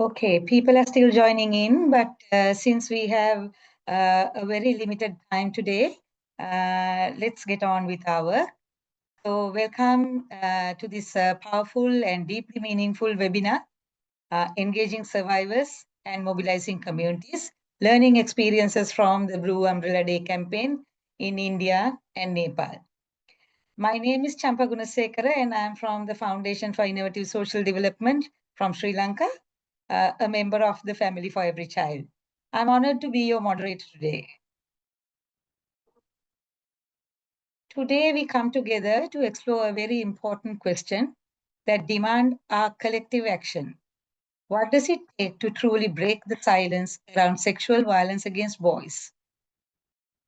Okay, people are still joining in, but since we have a very limited time today, let's get on with our work. So welcome to this powerful and deeply meaningful webinar, Engaging Survivors and Mobilizing Communities, Learning Experiences from the Blue Umbrella Day campaign in India and Nepal. My name is Champa Gunasekara and I am from the Foundation for Innovative Social Development from Sri Lanka, a member of the Family for Every Child. I'm honored to be your moderator today. Today, we come together to explore a very important question that demands our collective action. What does it take to truly break the silence around sexual violence against boys?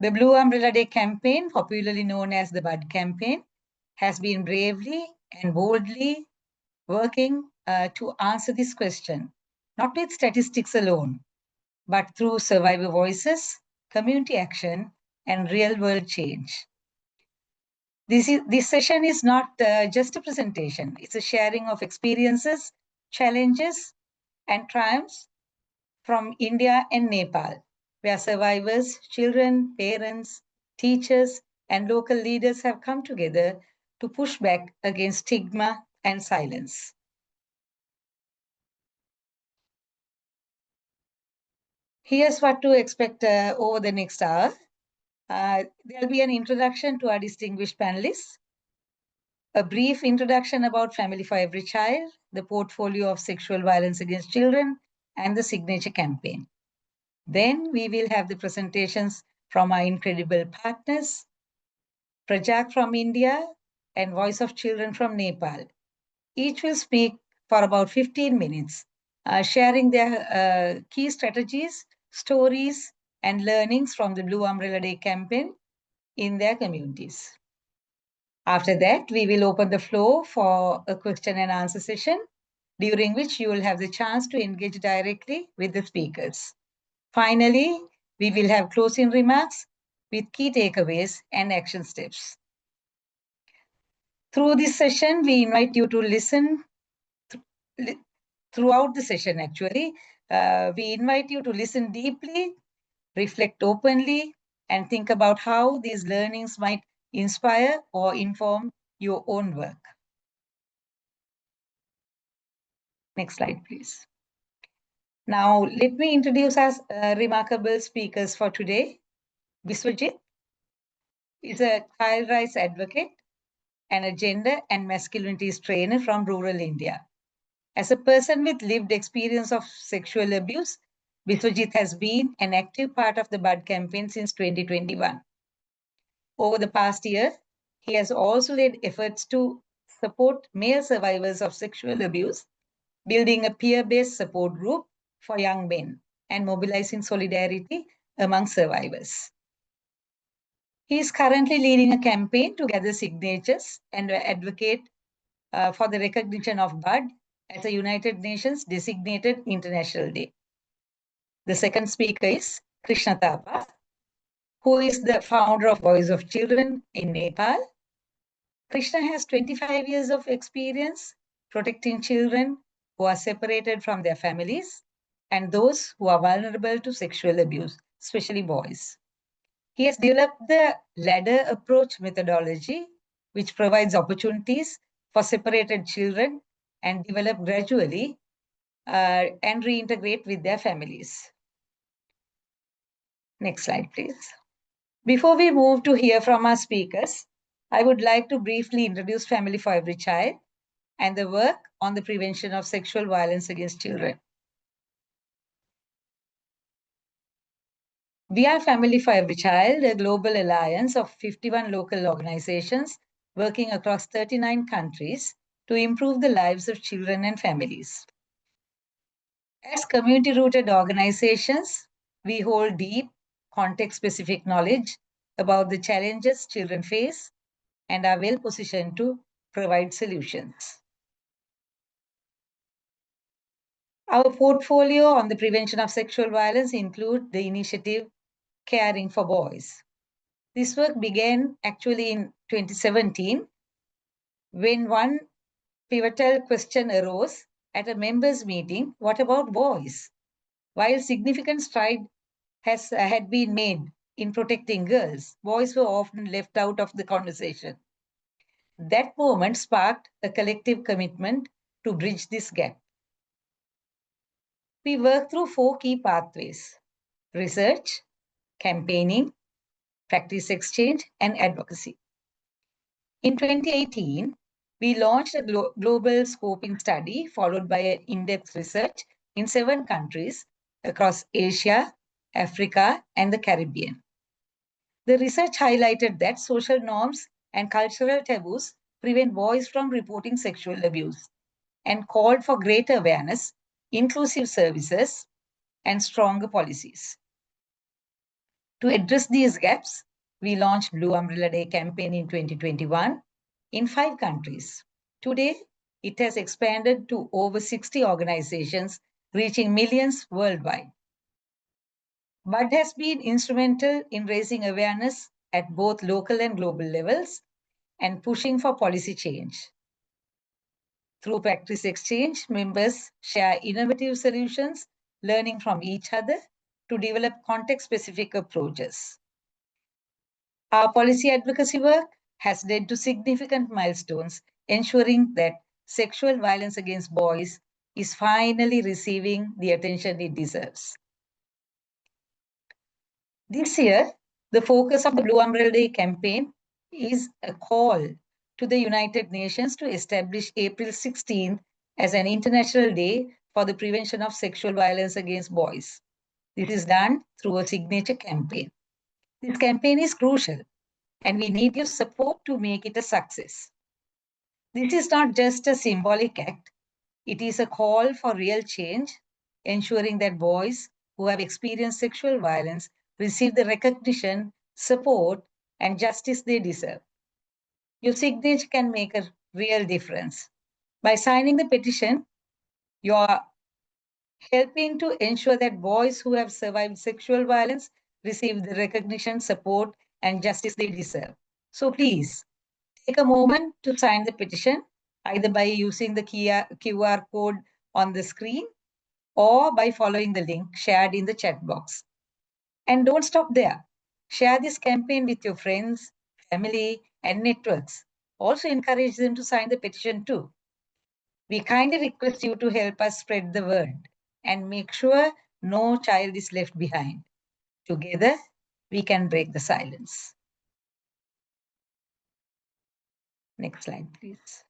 The Blue Umbrella Day campaign, popularly known as the BUD campaign, has been bravely and boldly working to answer this question, not with statistics alone, but through survivor voices, community action, and real-world change. This session is not just a presentation. It's a sharing of experiences, challenges, and triumphs from India and Nepal, where survivors, children, parents, teachers, and local leaders have come together to push back against stigma and silence. Here's what to expect over the next hour. There'll be an introduction to our distinguished panelists, a brief introduction about Family for Every Child, the portfolio of sexual violence against children, and the signature campaign. Then we will have the presentations from our incredible partners, Prajak from India and Voice of Children from Nepal. Each will speak for about 15 minutes, sharing their key strategies, stories, and learnings from the Blue Umbrella Day campaign in their communities. After that, we will open the floor for a question and answer session, during which you will have the chance to engage directly with the speakers. Finally, we will have closing remarks with key takeaways and action steps. Through this session, we invite you to listen throughout the session, actually. We invite you to listen deeply, reflect openly, and think about how these learnings might inspire or inform your own work. Next slide, please. Now, let me introduce our remarkable speakers for today. Biswajit is a child rights advocate and a gender and masculinities trainer from rural India. As a person with lived experience of sexual abuse, Biswajit has been an active part of the BUD campaign since 2021. Over the past year, he has also led efforts to support male survivors of sexual abuse, building a peer-based support group for young men and mobilizing solidarity among survivors. He is currently leading a campaign to gather signatures and advocate for the recognition of BUD as a United Nations designated International Day. The second speaker is Krishna Thapa, who is the founder of Voice of Children in Nepal. Krishna has 25 years of experience protecting children who are separated from their families and those who are vulnerable to sexual abuse, especially boys. He has developed the ladder approach methodology, which provides opportunities for separated children and develop gradually and reintegrate with their families. Next slide, please. Before we move to hear from our speakers, I would like to briefly introduce Family for Every Child and the work on the prevention of sexual violence against children. We are Family for Every Child, a global alliance of 51 local organizations working across 39 countries to improve the lives of children and families. As community-rooted organizations, we hold deep, context-specific knowledge about the challenges children face and are well positioned to provide solutions. Our portfolio on the prevention of sexual violence includes the initiative Caring for Boys. This work began actually in 2017 when one pivotal question arose at a members' meeting, what about boys? While significant strides had been made in protecting girls, boys were often left out of the conversation. That moment sparked a collective commitment to bridge this gap. We worked through 4 key pathways: research, campaigning, practice exchange, and advocacy. In 2018, we launched a global scoping study followed by an in-depth research in 7 countries across Asia, Africa, and the Caribbean. The research highlighted that social norms and cultural taboos prevent boys from reporting sexual abuse and called for greater awareness, inclusive services, and stronger policies. To address these gaps, we launched Blue Umbrella Day campaign in 2021 in 5 countries. Today, it has expanded to over 60 organizations, reaching millions worldwide. BUD has been instrumental in raising awareness at both local and global levels and pushing for policy change. Through practice exchange, members share innovative solutions, learning from each other to develop context-specific approaches. Our policy advocacy work has led to significant milestones, ensuring that sexual violence against boys is finally receiving the attention it deserves. This year, the focus of the Blue Umbrella Day campaign is a call to the United Nations to establish April 16th as an International Day for the Prevention of Sexual Violence Against Boys. This is done through a signature campaign. This campaign is crucial, and we need your support to make it a success. This is not just a symbolic act, it is a call for real change, ensuring that boys who have experienced sexual violence receive the recognition, support, and justice they deserve. Your signature can make a real difference. By signing the petition, you are helping to ensure that boys who have survived sexual violence receive the recognition, support, and justice they deserve. So please, take a moment to sign the petition, either by using the QR code on the screen or by following the link shared in the chat box. And don't stop there. Share this campaign with your friends, family, and networks. Also encourage them to sign the petition too. We kindly request you to help us spread the word and make sure no child is left behind. Together, we can break the silence. Next slide, please.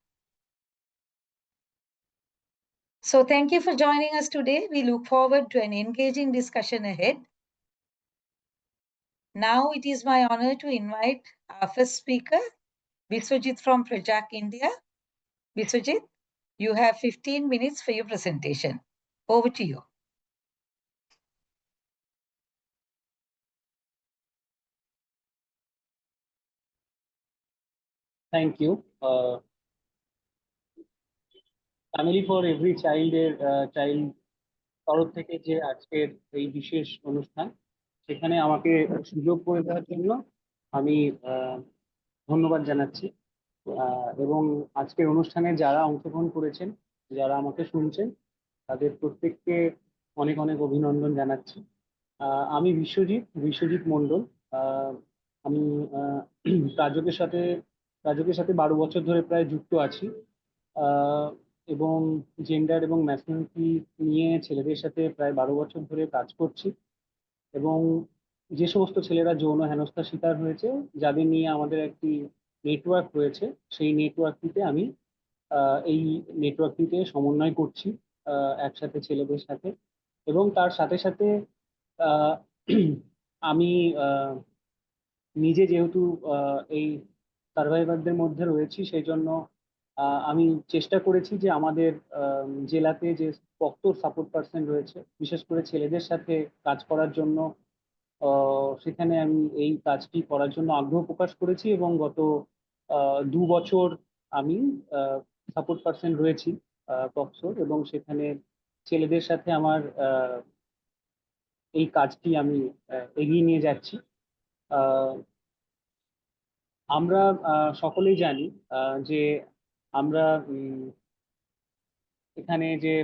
So thank you for joining us today. We look forward to an engaging discussion ahead. Now it is my honor to invite our first speaker, Biswajit from Project India. Biswajit, you have 15 minutes for your presentation. Over to you. Thank you. Family for every child তরফ থেকে যে আজকের এই বিশেষ অনুষ্ঠান সেখানে আমাকে সুযোগ করে দেওয়ার জন্য আমি ধন্যবাদ জানাচ্ছি এবং আজকের অনুষ্ঠানে যারা অংশগ্রহণ করেছেন, যারা আমাকে শুনছেন, তাদের প্রত্যেককে অনেক অনেক অভিনন্দন জানাচ্ছি। আমি বিশ্বজিৎ মণ্ডল। আমি রাজকের সাথে 12 বছর ধরে প্রায় যুক্ত আছি এবং জেন্ডার এবং ন্যাশনালিটি নিয়ে ছেলেদের সাথে প্রায় 12 বছর ধরে কাজ করছি এবং যে সমস্ত ছেলেরা যৌন হেনস্থার শিকার হয়েছে, যাদের নিয়ে আমাদের একটি নেটওয়ার্ক রয়েছে, সেই নেটওয়ার্কটিতে আমি এই নেটওয়ার্কটিতে সমন্বয় করছি একসাথে ছেলেদের সাথে। এবং তার সাথে সাথে আমি নিজে যেহেতু এই সার্ভাইভারদের মধ্যে রয়েছি, সেই জন্য আমি চেষ্টা করেছি যে আমাদের জেলাতে যে প্রক্টর সাপোর্ট পার্সন রয়েছে, বিশেষ করে ছেলেদের সাথে কাজ করার জন্য, সেখানে আমি এই কাজটি করার জন্য আগ্রহ প্রকাশ করেছি এবং গত 2 বছর আমি সাপোর্ট পার্সন রয়েছি প্রক্টর, এবং সেখানে ছেলেদের সাথে আমার এই কাজটি আমি এগিয়ে নিয়ে যাচ্ছি। আমরা সকলেই জানি যে আমরা এখানে যে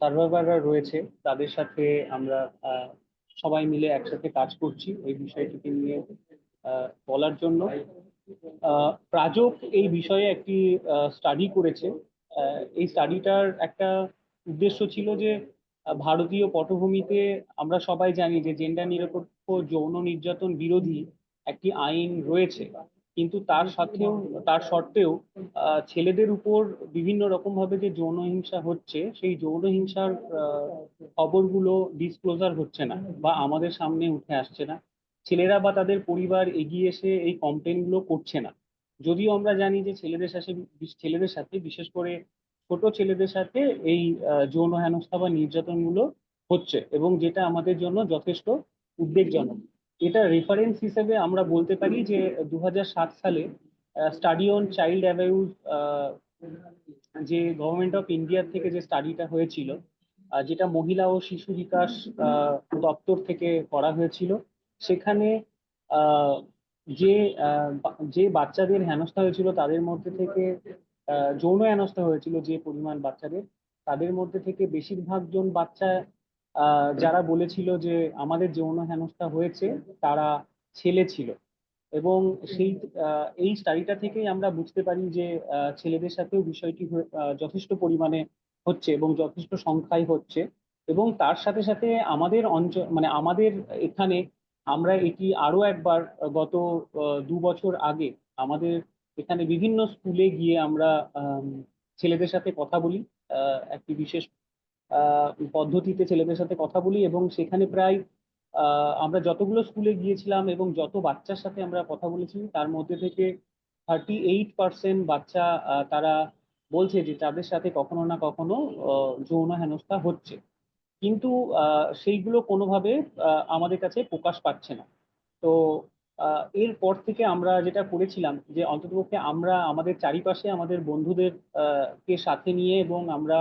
সার্ভাইভাররা রয়েছে তাদের সাথে আমরা সবাই মিলে একসাথে কাজ করছি এই বিষয়টিকে নিয়ে বলার জন্য। প্রাজক এই বিষয়ে একটি স্টাডি করেছে। এই স্টাডিটার একটা উদ্দেশ্য ছিল যে ভারতীয় পটভূমিতে আমরা সবাই জানি যে জেন্ডার নিরপেক্ষ যৌন নির্যাতন বিরোধী একটি আইন রয়েছে, কিন্তু তার সত্ত্বেও ছেলেদের উপর বিভিন্ন রকম ভাবে যে যৌন হিংসা হচ্ছে, সেই যৌন হিংসার খবরগুলো ডিসক্লোজার হচ্ছে না বা আমাদের সামনে উঠে আসছে না। ছেলেরা বা তাদের পরিবার এগিয়ে এসে এই কমপ্লেন গুলো করছে না। যদিও আমরা জানি যে ছেলেদের সাথে বিশেষ করে ছোট ছেলেদের সাথে এই যৌন হেনস্থা বা নির্যাতন গুলো হচ্ছে, এবং যেটা আমাদের জন্য যথেষ্ট উদ্বেগজনক। এটা রেফারেন্স হিসেবে আমরা বলতে পারি যে 2007 সালে স্টাডি অন চাইল্ড অ্যাবিউজ, যে গভর্নমেন্ট অফ ইন্ডিয়া থেকে যে স্টাডিটা হয়েছিল, যেটা মহিলা ও শিশু বিকাশ দপ্তর থেকে করা হয়েছিল, সেখানে আহ, যে যে বাচ্চাদের হেনস্থা হয়েছিল তাদের মধ্যে থেকে, যৌন হেনস্থা হয়েছিল যে পরিমাণ বাচ্চাদের, তাদের মধ্যে থেকে বেশিরভাগ জন বাচ্চা যারা বলেছিল যে আমাদের যৌন হেনস্থা হয়েছে, তারা ছেলে ছিল। এবং সেই এই স্টাডিটা থেকেই আমরা বুঝতে পারি যে ছেলেদের সাথেও বিষয়টি যথেষ্ট পরিমাণে হচ্ছে এবং যথেষ্ট সংখ্যায় হচ্ছে। এবং তার সাথে সাথে আমাদের অঞ্চল, মানে আমাদের এখানে, আমরা এটি আরো একবার গত 2 বছর আগে আমাদের এখানে বিভিন্ন স্কুলে গিয়ে আমরা ছেলেদের সাথে কথা বলি। একটি বিশেষ পদ্ধতিতে ছেলেদের সাথে কথা বলি, এবং সেখানে প্রায় আমরা যতগুলো স্কুলে গিয়েছিলাম এবং যত বাচ্চার সাথে আমরা কথা বলেছি, তার মধ্যে থেকে 38% বাচ্চা তারা বলছে যে তাদের সাথে কখনো না কখনো যৌন হেনস্থা হচ্ছে। কিন্তু সেইগুলো কোনোভাবে আমাদের কাছে প্রকাশ পাচ্ছে না। তো এরপর থেকে আমরা যেটা করেছিলাম যে অন্ততপক্ষে আমরা আমাদের চারিপাশে আমাদের বন্ধুদের কে সাথে নিয়ে, এবং আমরা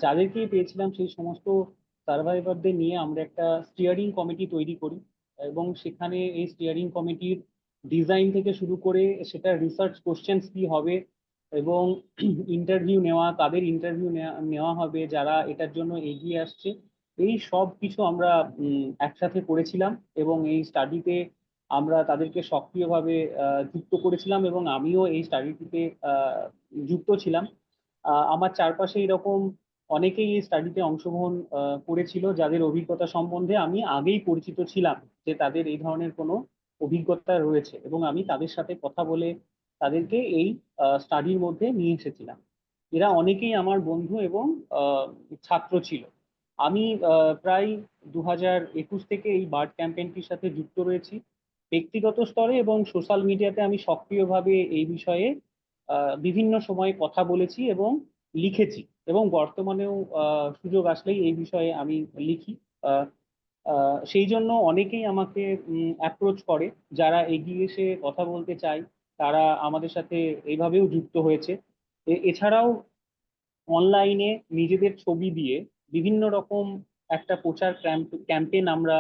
যাদেরকেই পেয়েছিলাম সেই সমস্ত সার্ভাইভারদের নিয়ে আমরা একটা স্টিয়ারিং কমিটি তৈরি করি। এবং সেখানে এই স্টিয়ারিং কমিটির ডিজাইন থেকে শুরু করে সেটা রিসার্চ কোশ্চেন্স কি হবে, এবং ইন্টারভিউ নেওয়া, তাদের ইন্টারভিউ নেওয়া হবে যারা এটার জন্য এগিয়ে আসছে, এই সব কিছু আমরা একসাথে করেছিলাম। এবং এই স্টাডিতে আমরা তাদেরকে সক্রিয়ভাবে যুক্ত করেছিলাম, এবং আমিও এই স্টাডিটিতে যুক্ত ছিলাম। আমার চারপাশে এরকম অনেকেই এই স্টাডিতে অংশগ্রহণ করেছিল, যাদের অভিজ্ঞতা সম্বন্ধে আমি আগেই পরিচিত ছিলাম যে তাদের এই ধরনের কোনো অভিজ্ঞতা রয়েছে, এবং আমি তাদের সাথে কথা বলে তাদেরকে এই স্টাডির মধ্যে নিয়ে এসেছিলাম। এরা অনেকেই আমার বন্ধু এবং ছাত্র ছিল। আমি প্রায় 2021 থেকে এই বার্ড ক্যাম্পেইনটির সাথে যুক্ত রয়েছি ব্যক্তিগত স্তরে, এবং সোশ্যাল মিডিয়াতে আমি সক্রিয়ভাবে এই বিষয়ে বিভিন্ন সময়ে কথা বলেছি এবং লিখেছি, এবং বর্তমানেও সুযোগ আসলেই এই বিষয়ে আমি লিখি। আহ, সেই জন্য অনেকেই আমাকে অ্যাপ্রোচ করে, যারা এগিয়ে এসে কথা বলতে চায়, তারা আমাদের সাথে এইভাবেও যুক্ত হয়েছে। এছাড়াও অনলাইনে নিজেদের ছবি দিয়ে বিভিন্ন রকম একটা প্রচার ক্যাম্পেইন আমরা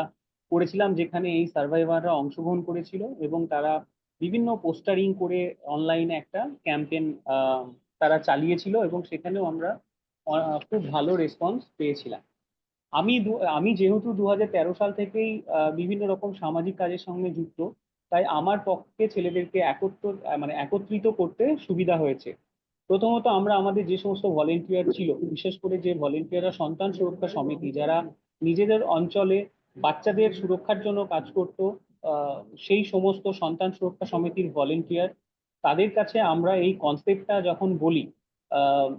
করেছিলাম, যেখানে এই সার্ভাইভাররা অংশগ্রহণ করেছিল এবং তারা বিভিন্ন পোস্টারিং করে অনলাইনে একটা ক্যাম্পেইন তারা চালিয়েছিল, এবং সেখানেও আমরা খুব ভালো রেসপন্স পেয়েছিলাম। আমি যেহেতু 2013 সাল থেকেই বিভিন্ন রকম সামাজিক কাজের সঙ্গে যুক্ত, তাই আমার পক্ষে ছেলেদেরকে মানে একত্রিত করতে সুবিধা হয়েছে। প্রথমত আমরা আমাদের যে সমস্ত ভলেন্টিয়ার ছিল, বিশেষ করে যে ভলেন্টিয়াররা সন্তান সুরক্ষা সমিতি, যারা নিজেদের অঞ্চলে বাচ্চাদের সুরক্ষার জন্য কাজ করত, সেই সমস্ত সন্তান সুরক্ষা সমিতির ভলেন্টিয়ার, তাদের কাছে আমরা এই কনসেপ্টটা যখন বলি, আহ,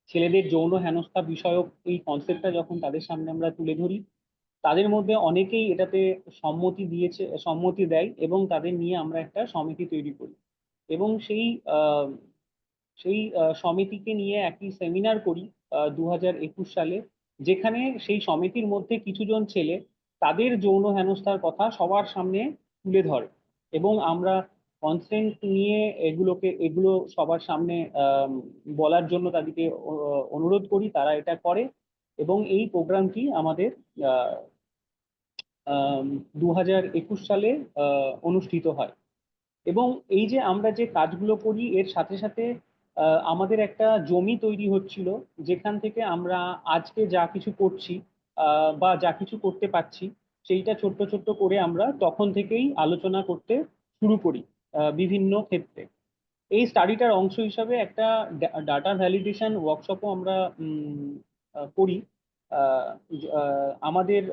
ছেলেদের যৌন হেনস্থা বিষয়ক এই কনসেপ্টটা যখন তাদের সামনে আমরা তুলে ধরি, তাদের মধ্যে অনেকেই এটাতে সম্মতি দেয়, এবং তাদের নিয়ে আমরা একটা সমিতি তৈরি করি। এবং সেই সমিতিকে নিয়ে একটি সেমিনার করি 2021 সালে, যেখানে সেই সমিতির মধ্যে কিছুজন ছেলে তাদের যৌন হেনস্থার কথা সবার সামনে তুলে ধরে, এবং আমরা কনসেন্ট নিয়ে এগুলো সবার সামনে বলার জন্য তাদেরকে অনুরোধ করি, তারা এটা করে। এবং এই প্রোগ্রামটি আমাদের 2021 সালে অনুষ্ঠিত হয়। এবং এই যে আমরা যে কাজগুলো করি, এর সাথে সাথে আমাদের একটা জমি তৈরি হচ্ছিল, যেখান থেকে আমরা আজকে যা কিছু করছি বা যা কিছু করতে পারছি, সেইটা ছোট্ট ছোট্ট করে আমরা তখন থেকেই আলোচনা করতে শুরু করি বিভিন্ন ক্ষেত্রে। এই স্টাডিটার অংশ হিসাবে একটা ডাটা ভ্যালিডেশন ওয়ার্কশপও আমরা করি। আহ, আমাদের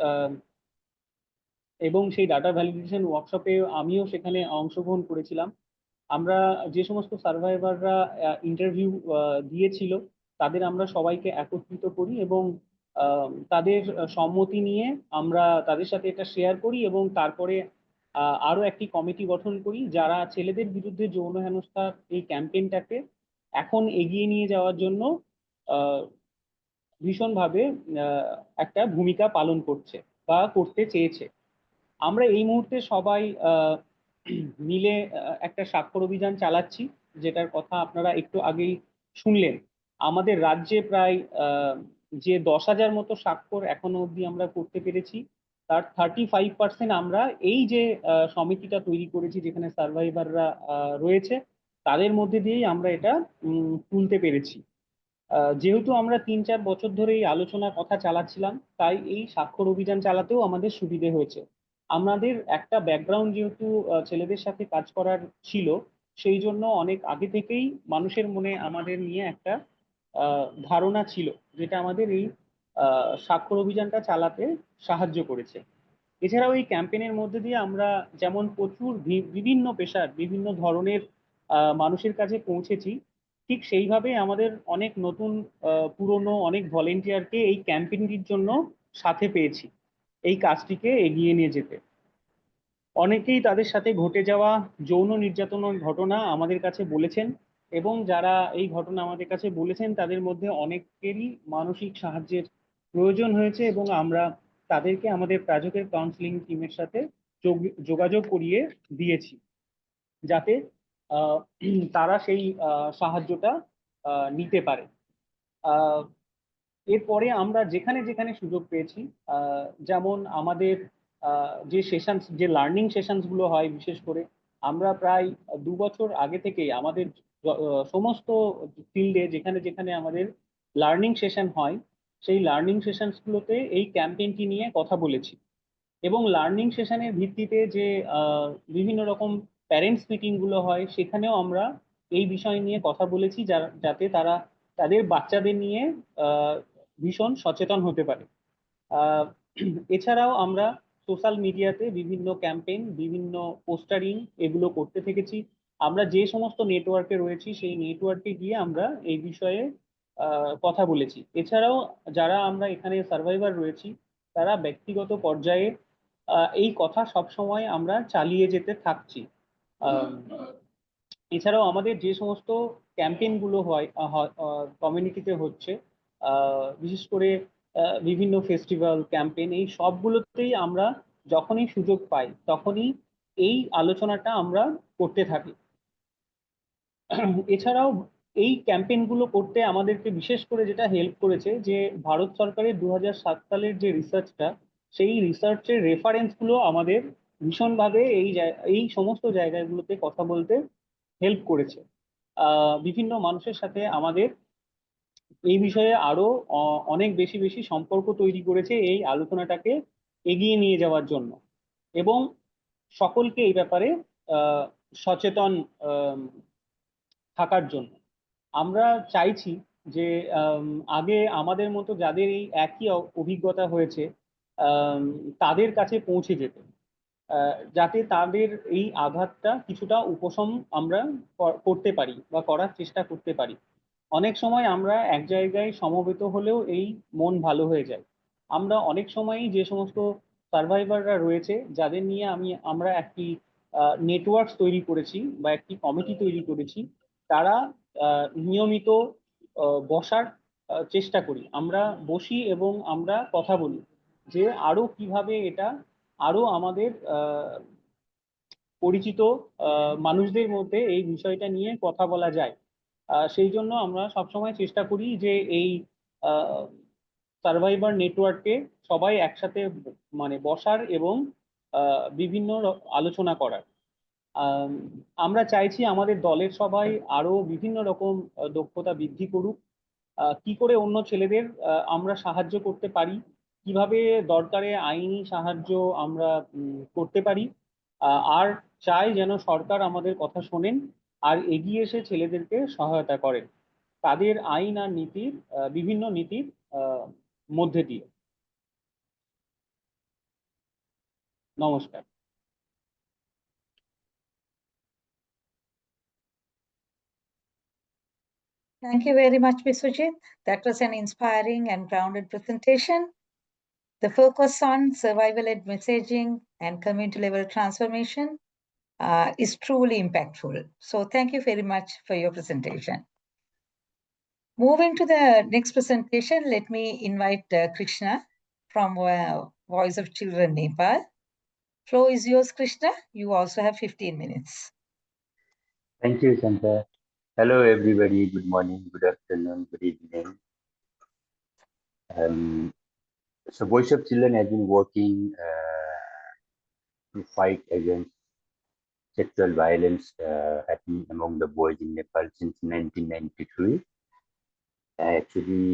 এবং সেই ডাটা ভ্যালিডেশন ওয়ার্কশপে আমিও সেখানে অংশগ্রহণ করেছিলাম। আমরা যে সমস্ত সার্ভাইভাররা ইন্টারভিউ দিয়েছিল, তাদের আমরা সবাইকে একত্রিত করি এবং তাদের সম্মতি নিয়ে আমরা তাদের সাথে এটা শেয়ার করি, এবং তারপরে আরো একটি কমিটি গঠন করি, যারা ছেলেদের বিরুদ্ধে যৌন হেনস্থার এই ক্যাম্পেইনটাকে এখন এগিয়ে নিয়ে যাওয়ার জন্য আহ, ভীষণভাবে একটা ভূমিকা পালন করছে বা করতে চেয়েছে। আমরা এই মুহূর্তে সবাই মিলে একটা স্বাক্ষর অভিযান চালাচ্ছি, যেটার কথা আপনারা একটু আগেই শুনলেন। আমাদের রাজ্যে প্রায় যে 10,000 মতো স্বাক্ষর এখনো অবধি আমরা করতে পেরেছি, তার 35% আমরা এই যে সমিতিটা তৈরি করেছি, যেখানে সার্ভাইভাররা রয়েছে, তাদের মধ্যে দিয়েই আমরা এটা তুলতে পেরেছি। যেহেতু আমরা 3-4 বছর ধরে এই আলোচনা কথা চালাচ্ছিলাম, তাই এই স্বাক্ষর অভিযান চালাতেও আমাদের সুবিধে হয়েছে। আমাদের একটা ব্যাকগ্রাউন্ড যেহেতু ছেলেদের সাথে কাজ করার ছিল, সেই জন্য অনেক আগে থেকেই মানুষের মনে আমাদের নিয়ে একটা ধারণা ছিল, যেটা আমাদের এই স্বাক্ষর অভিযানটা চালাতে সাহায্য করেছে। এছাড়াও এই ক্যাম্পেইনের মধ্যে দিয়ে আমরা যেমন প্রচুর বিভিন্ন পেশার বিভিন্ন ধরনের মানুষের কাছে পৌঁছেছি, ঠিক সেইভাবে আমাদের অনেক নতুন পুরনো অনেক ভলেন্টিয়ারকে এই ক্যাম্পেইনটির জন্য সাথে পেয়েছি এই কাজটিকে এগিয়ে নিয়ে যেতে। অনেকেই তাদের সাথে ঘটে যাওয়া যৌন নির্যাতনের ঘটনা আমাদের কাছে বলেছেন, এবং যারা এই ঘটনা আমাদের কাছে বলেছেন তাদের মধ্যে অনেকেরই মানসিক সাহায্যের প্রয়োজন হয়েছে, এবং আমরা তাদেরকে আমাদের প্রাজকের কাউন্সিলিং টিমের সাথে যোগাযোগ করিয়ে দিয়েছি, যাতে আহ, তারা সেই সাহায্যটা নিতে পারে। আহ, এরপরে আমরা যেখানে যেখানে সুযোগ পেয়েছি, যেমন আমাদের যে সেশনস, যে লার্নিং সেশনস গুলো হয়, বিশেষ করে আমরা প্রায় 2 বছর আগে থেকেই আমাদের সমস্ত ফিল্ডে যেখানে যেখানে আমাদের লার্নিং সেশন হয়, সেই লার্নিং সেশনস গুলোতে এই ক্যাম্পেইনটি নিয়ে কথা বলেছি। এবং লার্নিং সেশনের ভিত্তিতে যে বিভিন্ন রকম প্যারেন্টস মিটিং গুলো হয়, সেখানেও আমরা এই বিষয় নিয়ে কথা বলেছি, যাতে তারা তাদের বাচ্চাদের নিয়ে আহ, ভীষণ সচেতন হতে পারে। আহ, এছাড়াও আমরা সোশ্যাল মিডিয়াতে বিভিন্ন ক্যাম্পেইন, বিভিন্ন পোস্টারিং এগুলো করতে থেকেছি। আমরা যে সমস্ত নেটওয়ার্কে রয়েছি, সেই নেটওয়ার্কে গিয়ে আমরা এই বিষয়ে কথা বলেছি। এছাড়াও যারা আমরা এখানে সার্ভাইভার রয়েছি, তারা ব্যক্তিগত পর্যায়ে এই কথা সব সময় আমরা চালিয়ে যেতে থাকছি। আহ, এছাড়াও আমাদের যে সমস্ত ক্যাম্পেইন গুলো হয় কমিউনিটিতে হচ্ছে, বিশেষ করে বিভিন্ন ফেস্টিভ্যাল ক্যাম্পেইন, এই সবগুলোতেই আমরা যখনই সুযোগ পাই তখনই এই আলোচনাটা আমরা করতে থাকি। এছাড়াও এই ক্যাম্পেইন গুলো করতে আমাদেরকে বিশেষ করে যেটা হেল্প করেছে, যে ভারত সরকারের 2007 সালের যে রিসার্চটা, সেই রিসার্চের রেফারেন্স গুলো আমাদের ভীষণভাবে এই সমস্ত জায়গাগুলোতে কথা বলতে হেল্প করেছে। বিভিন্ন মানুষের সাথে আমাদের এই বিষয়ে আরো অনেক বেশি বেশি সম্পর্ক তৈরি করেছে এই আলোচনাটাকে এগিয়ে নিয়ে যাওয়ার জন্য, এবং সকলকে এই ব্যাপারে আহ, সচেতন আম, থাকার জন্য। আমরা চাইছি যে আম, আগে আমাদের মতো যাদের এই একই অভিজ্ঞতা হয়েছে, আম, তাদের কাছে পৌঁছে যেতে, যাতে তাদের এই আঘাতটা কিছুটা উপশম আমরা করতে পারি বা করার চেষ্টা করতে পারি। অনেক সময় আমরা এক জায়গায় সমবেত হলেও এই মন ভালো হয়ে যায়। আমরা অনেক সময়ই যে সমস্ত সার্ভাইভাররা রয়েছে, যাদের নিয়ে আমরা একটি নেটওয়ার্ক তৈরি করেছি বা একটি কমিটি তৈরি করেছি, তারা নিয়মিত বসার চেষ্টা করি। আমরা বসি এবং আমরা কথা বলি যে আরো কিভাবে এটা আরো আমাদের পরিচিত মানুষদের মধ্যে এই বিষয়টা নিয়ে কথা বলা যায়। সেই জন্য আমরা সবসময় চেষ্টা করি যে এই সার্ভাইভার নেটওয়ার্কে সবাই একসাথে মানে বসার এবং বিভিন্ন আলোচনা করার। আমরা চাইছি আমাদের দলের সবাই আরো বিভিন্ন রকম দক্ষতা বৃদ্ধি করুক। কি করে অন্য ছেলেদের আমরা সাহায্য করতে পারি, কিভাবে দরকারে আইনি সাহায্য আমরা করতে পারি। আর চাই যেন সরকার আমাদের কথা শোনেন আর এগিয়ে এসে ছেলেদেরকে সহায়তা করেন তাদের আইন আর নীতির বিভিন্ন নীতির আহ, মধ্যে দিয়ে। নমস্কার। Thank you very much, Biswajit. That was an inspiring and grounded presentation. The focus on survival-led messaging and community-level transformation is truly impactful. So thank you very much for your presentation. Moving to the next presentation, let me invite Krishna from Voice of Children, Nepal. Floor is yours, Krishna. You also have 15 minutes. Thank you, Santa. Hello, everybody. Good morning, good afternoon, good evening. So, Voice of Children has been working to fight against sexual violence happening among the boys in Nepal since 1993. Actually,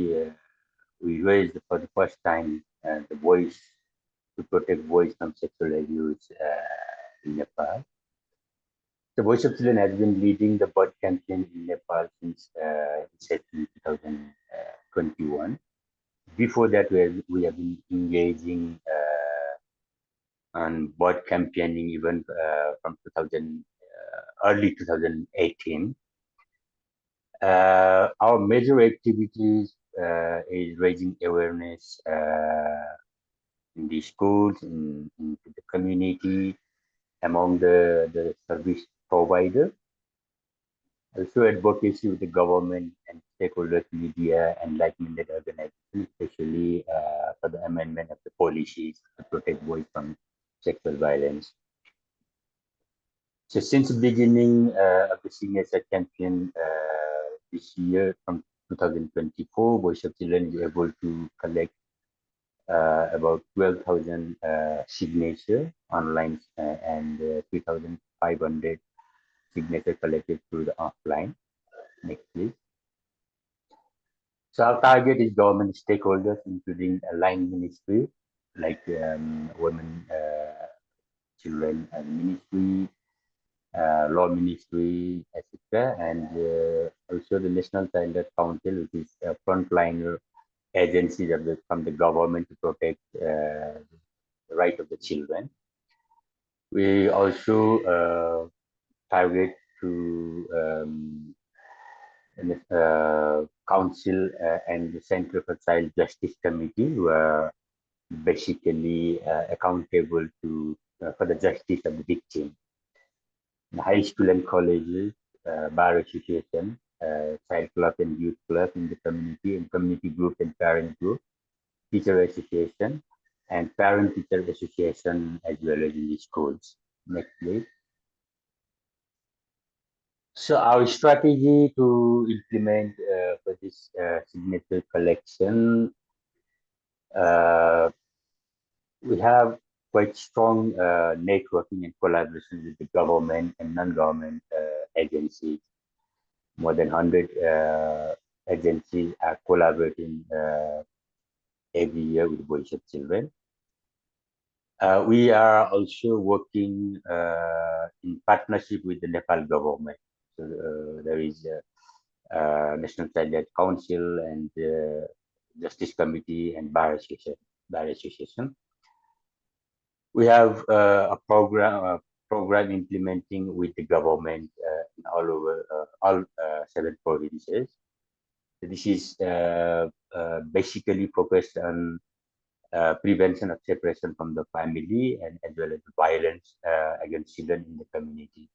we raised for the first time the voice to protect boys from sexual abuse in Nepal. The Voice of Children has been leading the bird campaign in Nepal since inception in 2021. Before that, we have been engaging on bird campaigning even from early 2018. Our major activities is raising awareness in the schools, in the community, among the service provider. Also advocacy with the government and stakeholders, media, and like-minded organizations, especially for the amendment of the policies to protect boys from sexual violence. So since the beginning of the Senior Sex Champion this year, from 2024, Voice of Children is able to collect about 12,000 signatures online and 3,500 signatures collected through the offline. Next, please. So our target is government stakeholders, including line ministry, like women, children and ministry, law ministry, etc., and also the National Child Rights Council, which is a frontliner agency from the government to protect the right of the children. We also target to Council and the Center for Child Justice Committee, who are basically accountable for the justice of the victim. In high school and colleges, bar association, child club and youth club in the community, and community group and parent group, teacher association, and parent-teacher association, as well as in the schools. Next, please. So our strategy to implement for this signature collection, we have quite strong networking and collaboration with the government and non-government agencies. More than 100 agencies are collaborating every year with Voice of Children. We are also working in partnership with the Nepal government. So there is National Child Rights Council and Justice Committee and Bar Association. We have a program implementing with the government in all over all 7 provinces. So this is basically focused on prevention of separation from the family and as well as violence against children in the community.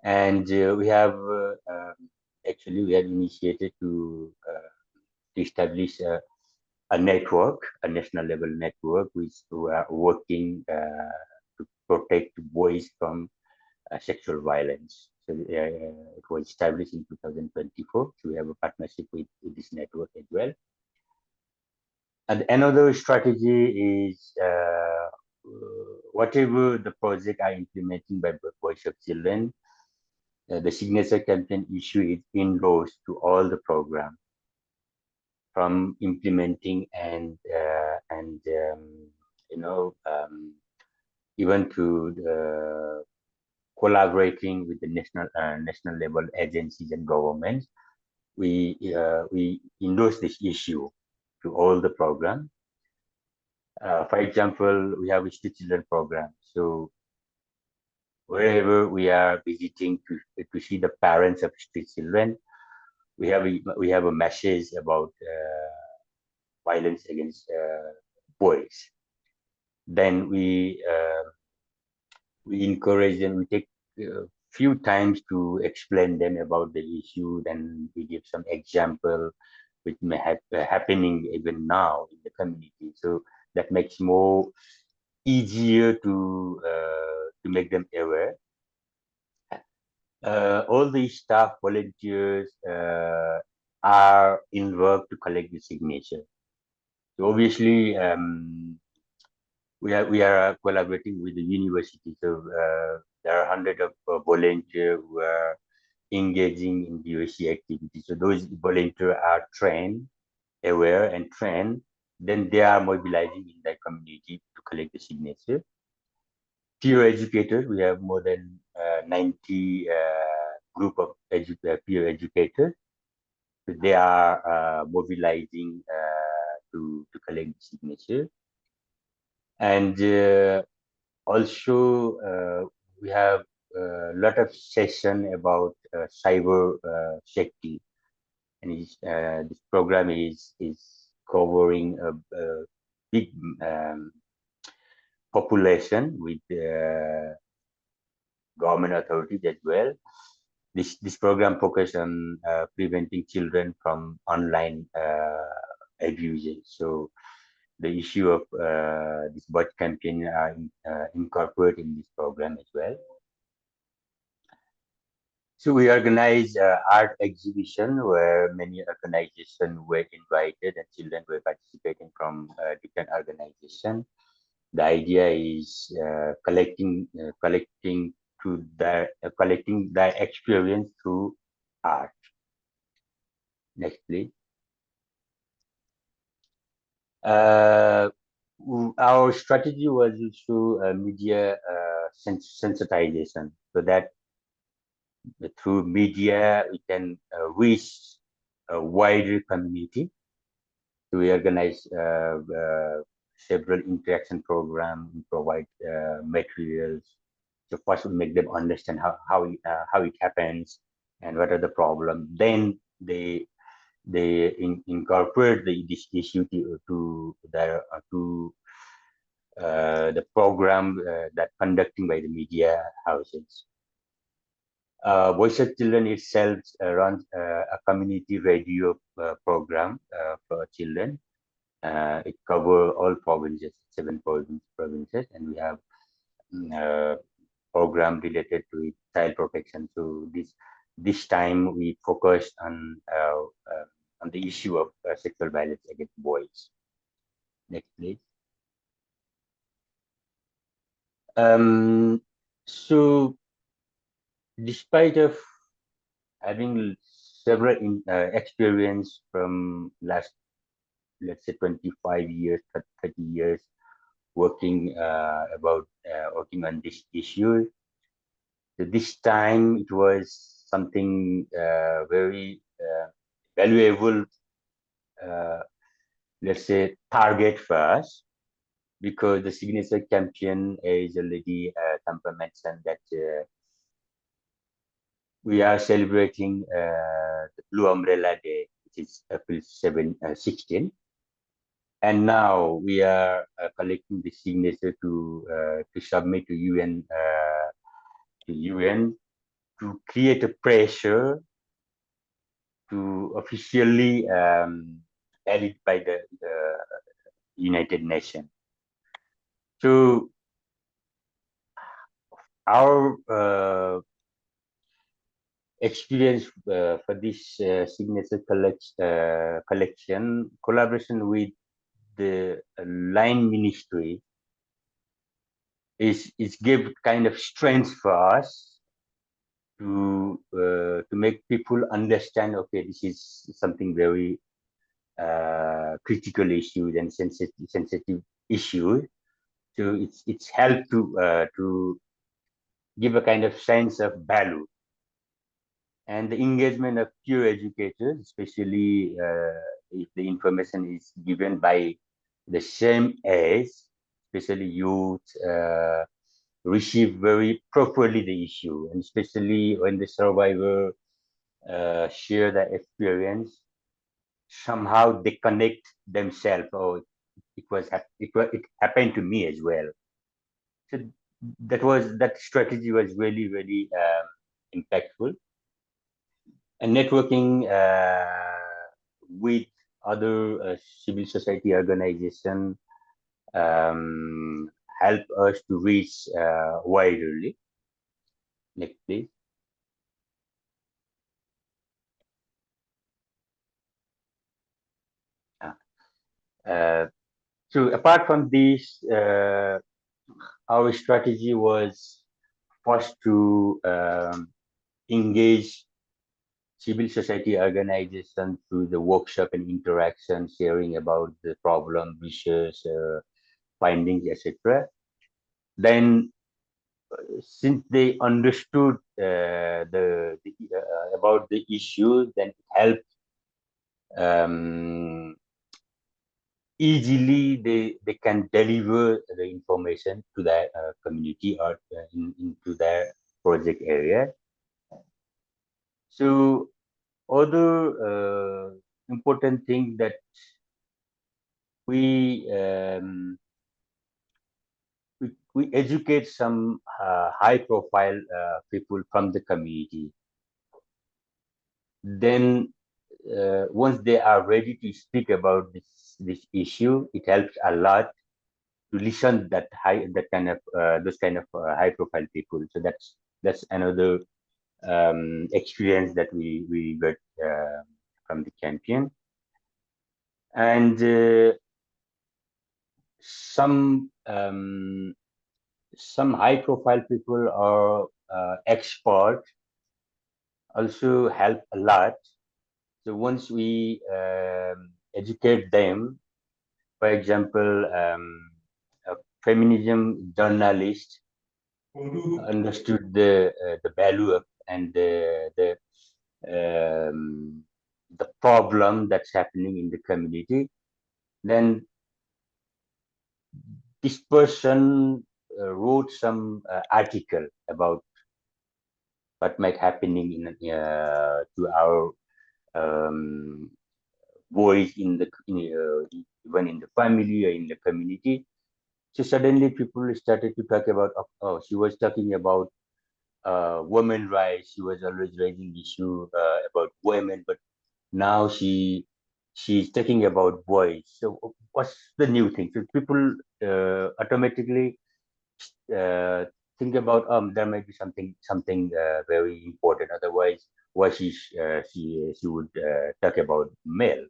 And we have actually we have initiated to establish a network, a national level network, which we are working to protect boys from sexual violence. So it was established in 2024. So we have a partnership with this network as well. And another strategy is whatever the project are implementing by Voice of Children, the signature campaign issue is indoors to all the program, from implementing and you know even to collaborating with the national level agencies and governments. We endorse this issue to all the program. For example, we have a street children program. So wherever we are visiting to see the parents of street children, we have a message about violence against boys. Then we encourage them. We take a few times to explain them about the issue. Then we give some example which may have happening even now in the community. So that makes more easier to make them aware. All the staff volunteers are in work to collect the signature. So obviously, we are collaborating with the university. So there are hundreds of volunteers who are engaging in DOC activities. So those volunteers are trained, aware, and trained. Then they are mobilizing in their community to collect the signature. Peer educators, we have more than 90 group of peer educators. So they are mobilizing to collect the signature. And also we have a lot of session about cyber safety, and this program is covering a big population with government authorities as well. This program focuses on preventing children from online abuses. So the issue of this birth campaign are incorporated in this program as well. So we organize art exhibition where many organizations were invited and children were participating from different organizations. The idea is collecting their experience through art. Next, please. Our strategy was through media sensitization, so that through media we can reach a wider community. So we organize several interaction programs, we provide materials. So first we make them understand how it happens and what are the problems. Then they incorporate this issue to the program that conducting by the media houses. Voice of Children itself runs a community radio program for children. It covers all provinces, 7 provinces, and we have program related to child protection. So this time we focused on the issue of sexual violence against boys. Next, please. So despite of having several experience from last, let's say 25 years, 30 years working working on this issue, so this time it was something very valuable, let's say, target for us, because the signature campaign is already Tampa mentioned that we are celebrating the Blue Umbrella Day, which is April 16. And now we are collecting the signature to submit to UN to create a pressure to officially added by the United Nations. So our experience for this signature collection, collaboration with the line ministry is give kind of strength for us to make people understand. Okay, this is something very critical issue and sensitive issue. So it's helped to give a kind of sense of value, and the engagement of peer educators, especially if the information is given by the same age, especially youth, receive very properly the issue, and especially when the survivor share their experience, somehow they connect themselves. Oh, it happened to me as well. So that strategy was really impactful, and networking with other civil society organization um, help us to reach widerly. Next, please. So apart from this, our strategy was first to engage civil society organization through the workshop and interaction, sharing about the problem, research, findings, etc. Then, since they understood about the issue, then it helped easily they can deliver the information to their community or into their project area. So other important thing that we we educate some high profile people from the community. Then once they are ready to speak about this issue, it helps a lot to listen that kind of those kind of high profile people. So that's another experience that we got from the campaign. And some high profile people or expert also help a lot. So once we educate them, for example, a feminism journalist understood the value of and the problem that's happening in the community, then this person wrote some article about what might happening to our voice even in the family or in the community. So suddenly people started to talk about, oh, she was talking about women rights. She was always raising issue about women, but now she's talking about boys. So what's the new thing? So people automatically uh, think about there might be something very important. Otherwise, why she would talk about male?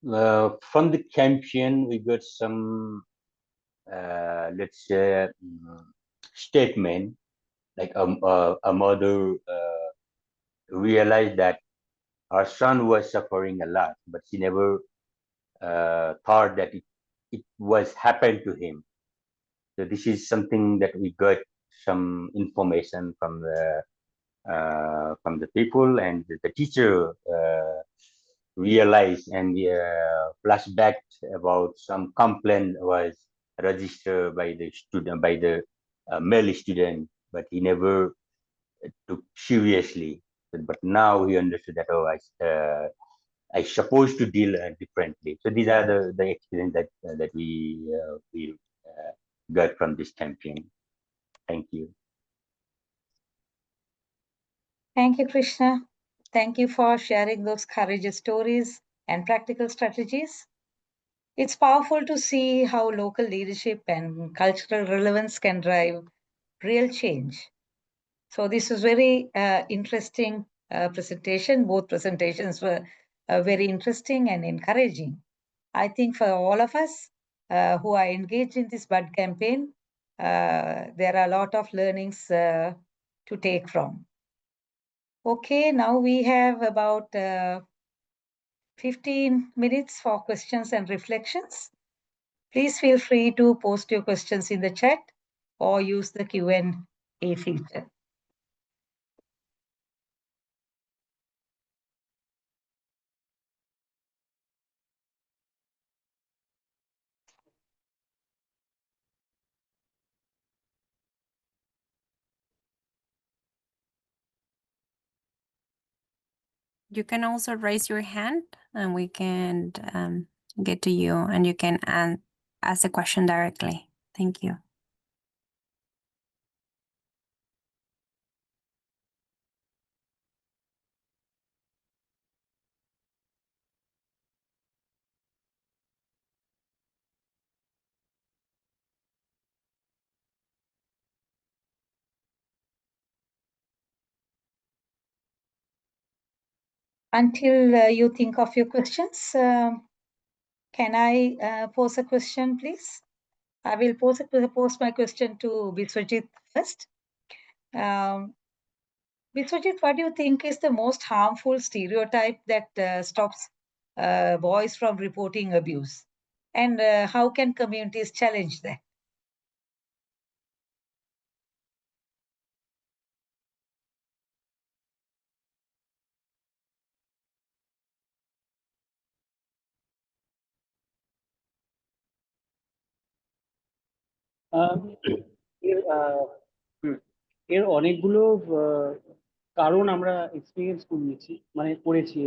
From the campaign, we got some let's say statement like a mother realized that her son was suffering a lot, but she never thought that it was happened to him. So this is something that we got some information from the people, and the teacher realized and flashback about some complaint was registered by the student, by the male student, but he never took seriously. But now he understood that, oh, I supposed to deal differently. So these are the experience that we got from this campaign. Thank you. Thank you, Krishna. Thank you for sharing those courageous stories and practical strategies. It's powerful to see how local leadership and cultural relevance can drive real change. So this was very interesting presentation. Both presentations were very interesting and encouraging. I think for all of us, who are engaged in this bud campaign. There are a lot of learnings to take from. Okay, now we have about 15 minutes for questions and reflections. Please feel free to post your questions in the chat or use the Q&A feature. You can also raise your hand and we can get to you and you can ask the question directly. Thank you. Until you think of your questions, can I pose a question, please? I will pose my question to Biswajit first. Biswajit, what do you think is the most harmful stereotype that stops boys from reporting abuse? And how can communities challenge that? এর এর অনেকগুলো কারণ আমরা experience করেছি করেছি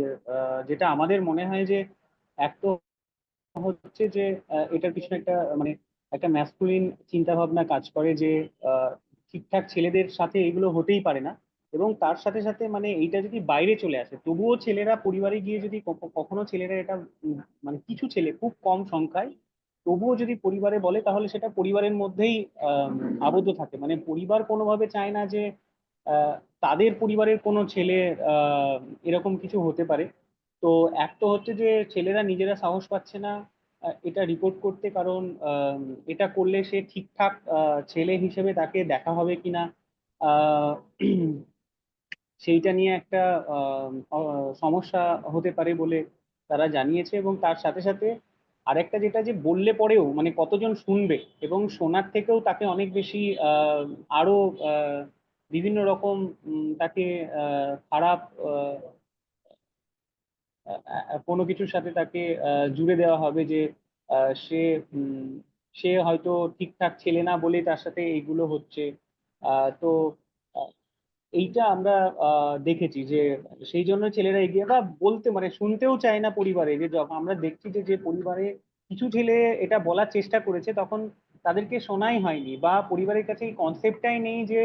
যেটা আমাদের মনে হয় যে এক তো হচ্ছে যে এটার পিছনে একটা ম্যাসকুলিন চিন্তা ভাবনা কাজ করে যে ঠিকঠাক ছেলেদের সাথে এগুলো হতেই পারে না, এবং তার সাথে সাথে এইটা যদি বাইরে চলে আসে তবুও ছেলেরা পরিবারে গিয়ে যদি কখনো ছেলেরা এটা কিছু ছেলে খুব কম সংখ্যায় তবুও যদি পরিবারে বলে তাহলে সেটা পরিবারের মধ্যেই আবদ্ধ থাকে। পরিবার কোনোভাবে চায় না যে আহ, তাদের পরিবারের কোনো ছেলে এরকম কিছু হতে পারে। তো এক তো হচ্ছে যে ছেলেরা নিজেরা সাহস পাচ্ছে না এটা রিপোর্ট করতে, কারণ এটা করলে সে ঠিকঠাক ছেলে হিসেবে তাকে দেখা হবে কিনা আহ, সেইটা নিয়ে একটা সমস্যা হতে পারে বলে তারা জানিয়েছে। এবং তার সাথে সাথে আরেকটা যেটা যে বললে পরেও কতজন শুনবে, এবং শোনার থেকেও তাকে অনেক বেশি আরো বিভিন্ন রকম তাকে খারাপ কোনো কিছুর সাথে তাকে জুড়ে দেওয়া হবে যে সে সে হয়তো ঠিকঠাক ছেলে না বলে তার সাথে এইগুলো হচ্ছে। তো আহ, এইটা আমরা দেখেছি যে সেই জন্য ছেলেরা এগিয়ে বা বলতে শুনতেও চায় না পরিবারে। যে যখন আমরা দেখছি যে যে পরিবারে কিছু ছেলে এটা বলার চেষ্টা করেছে তখন তাদেরকে শোনাই হয়নি, বা পরিবারের কাছে এই কনসেপ্টটাই নেই যে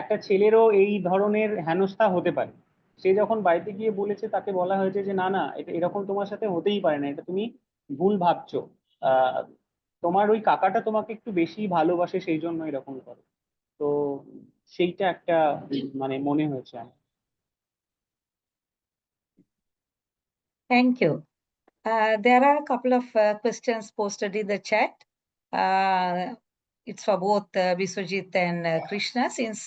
একটা ছেলেরও এই ধরনের হেনস্থা হতে পারে। সে যখন বাড়িতে গিয়ে বলেছে তাকে বলা হয়েছে যে না না, এটা এরকম তোমার সাথে হতেই পারে না, এটা তুমি ভুল ভাবছো। আহ তোমার ওই কাকাটা তোমাকে একটু বেশি ভালোবাসে সেই জন্য এরকম করে। তো সেইটা একটা মনে হয়েছে আমার। Thank you. There are a couple of questions posted in the chat. It's for both Biswajit and Krishna. Since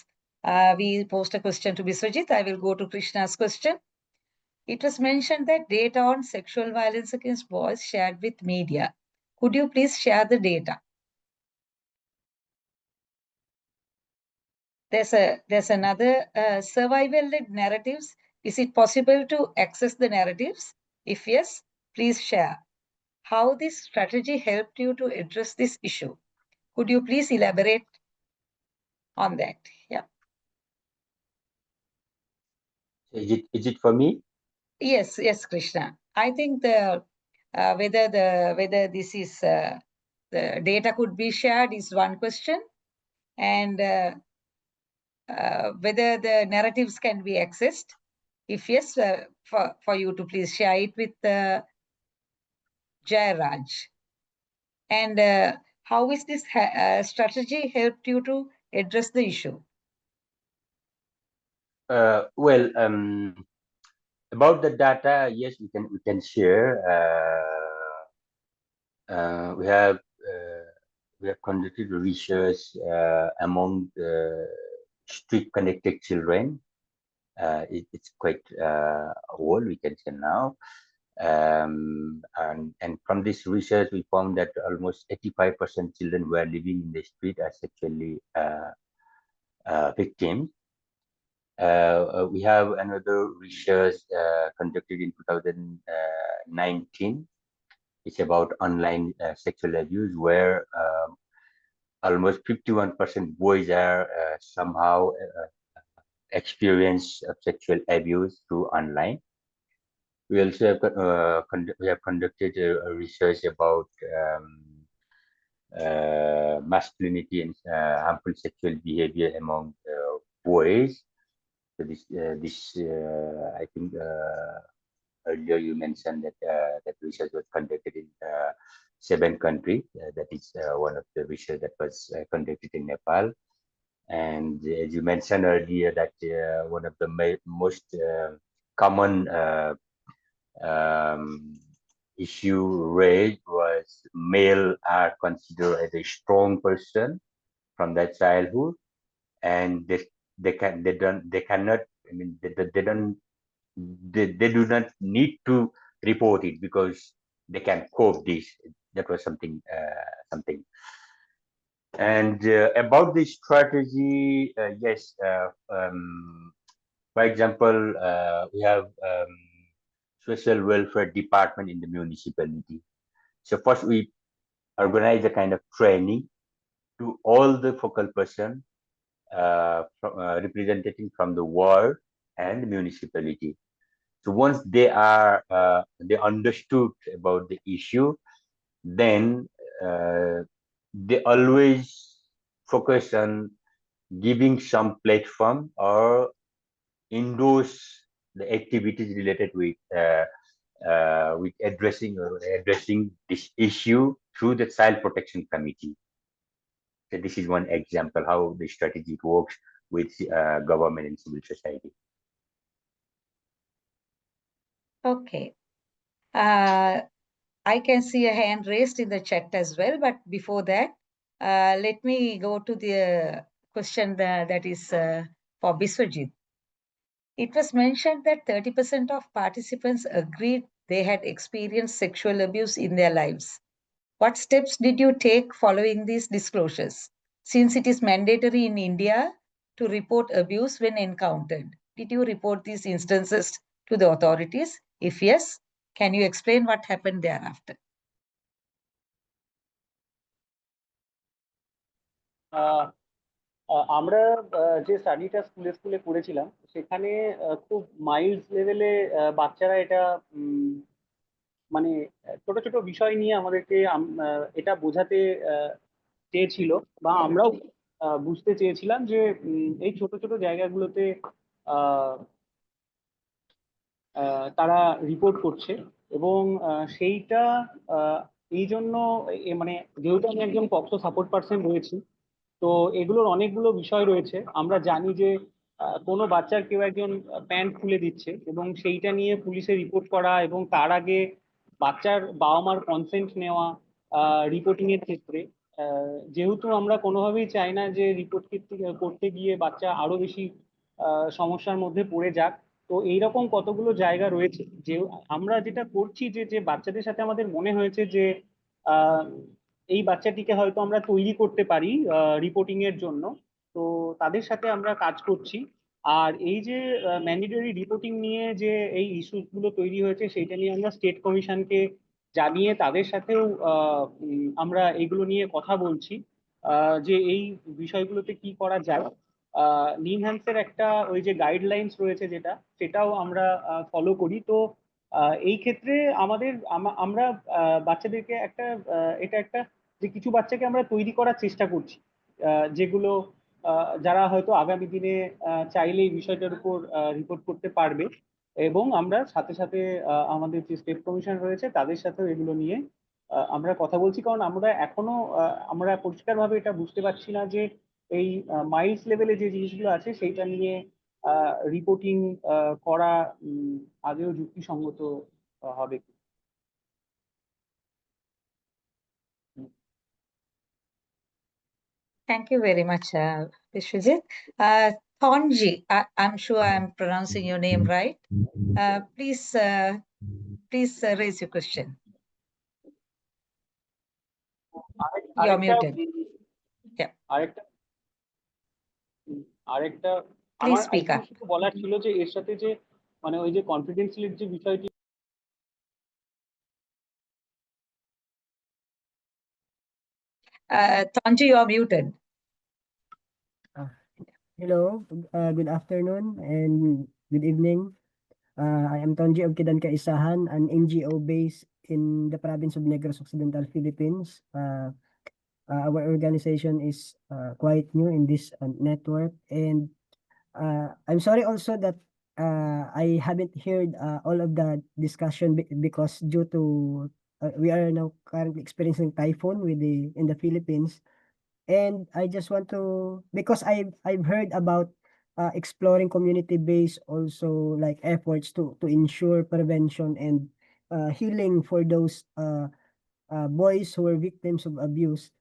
we post a question to Biswajit, I will go to Krishna's question. It was mentioned that data on sexual violence against boys shared with media. Could you please share the data? There's another survival-led narratives. Is it possible to access the narratives? If yes, please share. How this strategy helped you to address this issue? Could you please elaborate on that? Yeah. Is it for me? Yes, Krishna. I think whether this is the data could be shared is one question, and whether the narratives can be accessed. If yes, for you to please share it with Jayaraj. And how is this strategy helped you to address the issue? Well, about the data, yes, we can share. We have we have conducted research among street connected children. It's quite old, we can say now. And from this research, we found that almost 85% children who are living in the street are sexually victims. We have another research conducted in 2019. It's about online sexual abuse, where almost 51% boys are somehow experience of sexual abuse through online. We also have we have conducted a research about masculinity and harmful sexual behavior among boys. So this I think earlier you mentioned that that research was conducted in 7 countries. That is one of the research that was conducted in Nepal. And as you mentioned earlier, that one of the most common issue raised was male are considered as a strong person from their childhood, and they cannot, I mean, they do not need to report it because they can cope this. That was something. And about the strategy, yes. For example, we have social welfare department in the municipality. So first we organize a kind of training to all the focal person representing from the ward and the municipality. So once they are they understood about the issue, then they always focus on giving some platform or endorse the activities related with addressing this issue through the child protection committee. So this is one example how the strategy works with government and civil society. Okay. I can see a hand raised in the chat as well, but before that, let me go to the question that is for Biswajit. It was mentioned that 30% of participants agreed they had experienced sexual abuse in their lives. What steps did you take following these disclosures? Since it is mandatory in India to report abuse when encountered, did you report these instances to the authorities? If yes, can you explain what happened thereafter? আমরা যে স্টাডিটা স্কুলে স্কুলে করেছিলাম সেখানে খুব mild লেভেলে বাচ্চারা এটা মানে ছোট ছোট বিষয় নিয়ে আমাদেরকে এটা বোঝাতে চেয়েছিল, বা আমরাও বুঝতে চেয়েছিলাম যে এই ছোট ছোট জায়গাগুলোতে তারা রিপোর্ট করছে। এবং সেইটা এই জন্য মানে যেহেতু আমি একজন পক্সো সাপোর্ট পার্সন রয়েছি, তো এগুলোর অনেকগুলো বিষয় রয়েছে। আমরা জানি যে কোনো বাচ্চার কেউ একজন প্যান্ট খুলে দিচ্ছে এবং সেইটা নিয়ে পুলিশে রিপোর্ট করা, এবং তার আগে বাচ্চার বাবা মার কনসেন্ট নেওয়া রিপোর্টিং এর ক্ষেত্রে। যেহেতু আমরা কোনোভাবেই চাই না যে রিপোর্ট করতে গিয়ে বাচ্চা আরো বেশি সমস্যার মধ্যে পড়ে যাক, তো এইরকম কতগুলো জায়গা রয়েছে যে আমরা যেটা করছি যে যে বাচ্চাদের সাথে আমাদের মনে হয়েছে যে আহ এই বাচ্চাটিকে হয়তো আমরা তৈরি করতে পারি রিপোর্টিং এর জন্য, তো তাদের সাথে আমরা কাজ করছি। আর এই যে ম্যান্ডেটরি রিপোর্টিং নিয়ে যে এই ইস্যুস গুলো তৈরি হয়েছে সেইটা নিয়ে আমরা স্টেট কমিশনকে জানিয়ে তাদের সাথেও আমরা এগুলো নিয়ে কথা বলছি যে এই বিষয়গুলোতে কি করা যায়। নিমহ্যান্সের একটা ওই যে গাইডলাইন্স রয়েছে যেটা, সেটাও আমরা ফলো করি। তো এই ক্ষেত্রে আমাদের আমরা বাচ্চাদেরকে একটা এটা একটা যে কিছু বাচ্চাকে আমরা তৈরি করার চেষ্টা করছি, যেগুলো যারা হয়তো আগামী দিনে চাইলে এই বিষয়টার উপর রিপোর্ট করতে পারবে। এবং আমরা সাথে সাথে আমাদের যে স্টেট কমিশন রয়েছে তাদের সাথেও এগুলো নিয়ে আমরা কথা বলছি, কারণ আমরা এখনো আমরা পরিষ্কারভাবে এটা বুঝতে পারছি না যে এই মাইলস লেভেলে যে জিনিসগুলো আছে সেইটা নিয়ে রিপোর্টিং করা আদৌ যুক্তিসঙ্গত হবে কি। Thank you very much, Vishwajit. Thonji, I'm sure I'm pronouncing your name right. Please raise your question. You're আরেকটা muted. Yeah. আরেকটা আরেকটা Please আমার speak একটু up. শুধু বলার ছিল যে এর সাথে যে মানে ওই যে কনফিডেন্সিয়াল যে বিষয়টি Thonji, you're muted. Hello, good afternoon and good evening. I am Tonji of Kidan Kaisahan, an NGO based in the province of Negros Occidental, Philippines. Our organization is quite new in this network, and I'm sorry also that I haven't heard all of the discussion because due to we are now currently experiencing typhoon in the Philippines. And I just want to, because I've heard about exploring community-based also like efforts to ensure prevention and healing for those boys who are victims of abuse.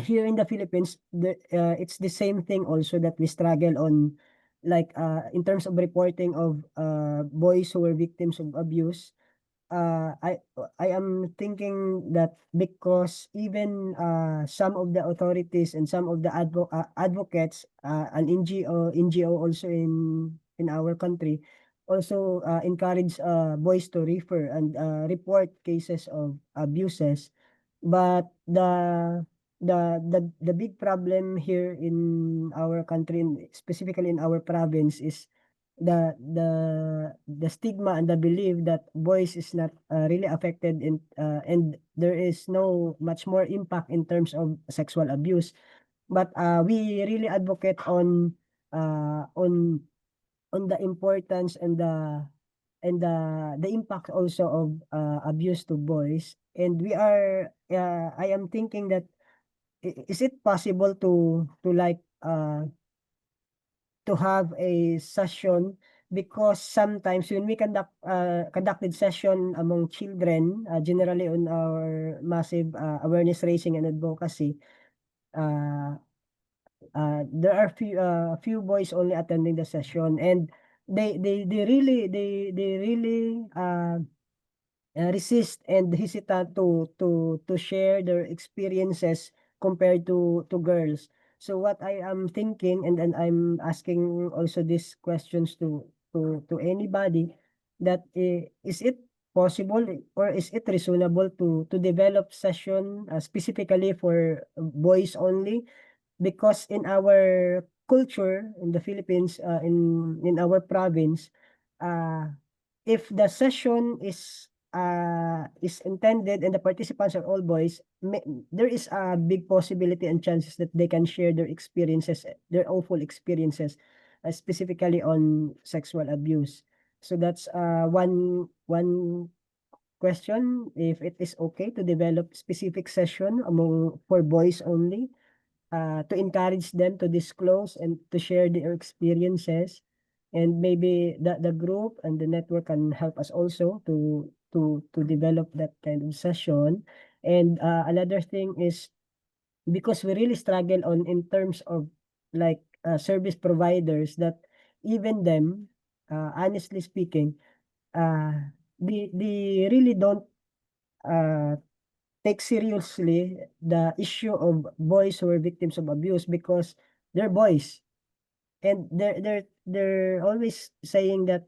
Here in the Philippines, it's the same thing also that we struggle on, like in terms of reporting of boys who were victims of abuse. I am thinking that because even some of the authorities and some of the advocates, an NGO also in our country, also encourage boys to refer and report cases of abuses. But the big problem here in our country, specifically in our province, is the stigma and the belief that boys is not really affected in and there is no much more impact in terms of sexual abuse. But we really advocate uh, on on the importance and the impact also of abuse to boys. And we are I am thinking that is it possible to like to have a session, because sometimes when we conducted session among children, generally on our massive awareness raising and advocacy, uh, there are few boys only attending the session, and they really resist and hesitant to share their experiences compared to girls. So what I am thinking, and then I'm asking also these questions to anybody, that is it possible or is it reasonable to develop session specifically for boys only? Because in our culture in the Philippines, in our province, uh, if the session is intended and the participants are all boys, there is a big possibility and chances that they can share their experiences, their awful experiences, specifically on sexual abuse. So that's one question, if it is okay to develop specific session among for boys only, to encourage them to disclose and to share their experiences. And maybe the group and the network can help us also to develop that kind of session. And another thing is, because we really struggle on in terms of like service providers, that even them, honestly speaking, uh, they really don't uh, take seriously the issue of boys who are victims of abuse, because they're boys, and they're always saying that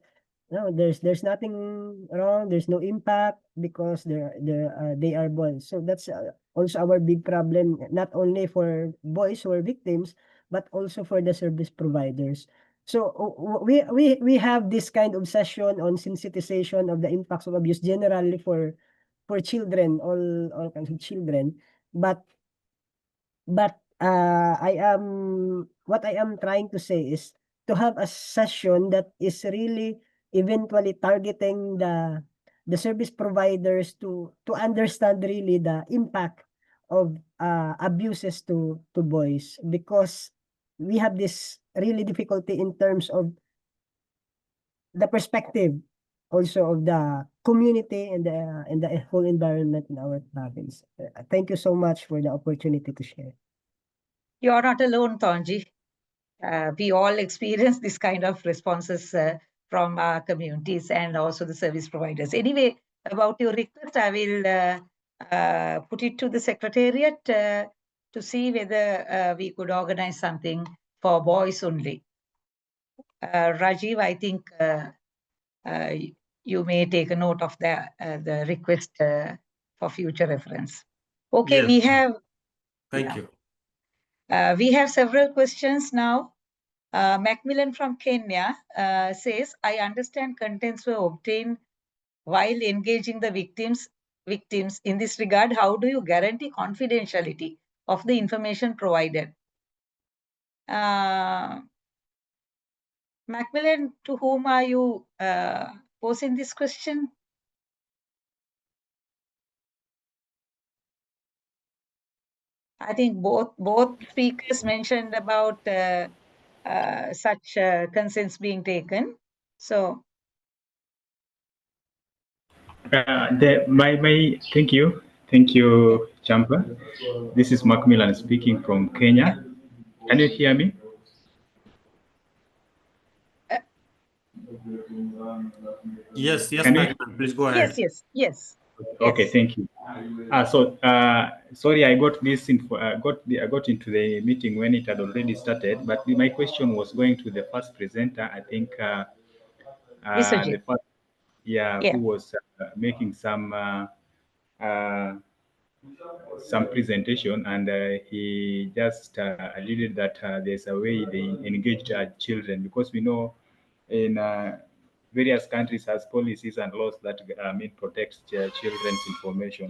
no, there's nothing wrong, there's no impact because they are boys. So that's also our big problem, not only for boys who are victims, but also for the service providers. So we have this kind of session on sensitization of the impacts of abuse generally for children, all kinds of children. But I am what I am trying to say is to have a session that is really eventually targeting the service providers to understand really the impact of abuses to boys, because we have this really difficulty in terms of the perspective also of the community and the whole environment in our province. Thank you so much for the opportunity to share. You're not alone, Tonji. We all experience this kind of responses from our communities and also the service providers. Anyway, about your request, I will put it to the Secretariat to see whether we could organize something for boys only. Rajiv, I think you may take a note of the request for future reference. Okay, Yes. we have. Thank you. We have several questions now. Macmillan from Kenya says, I understand contents were obtained while engaging the victims. In this regard, how do you guarantee confidentiality of the information provided? Macmillan, to whom are you posing this question? I think both speakers mentioned about such consents being taken. So, Thank you, Champa. This is Macmillan speaking from Kenya. Can you hear me? Yes, Can you- Macmillan, please go ahead. yes. Okay, thank you. Sorry, I got this info. I got into the meeting when it had already started. But my question was going to the first presenter. I think Viswajit. the first, Yeah. who was making some presentation, and he just alluded that there's a way they engage children, because we know in various countries has policies and laws that protects children's information.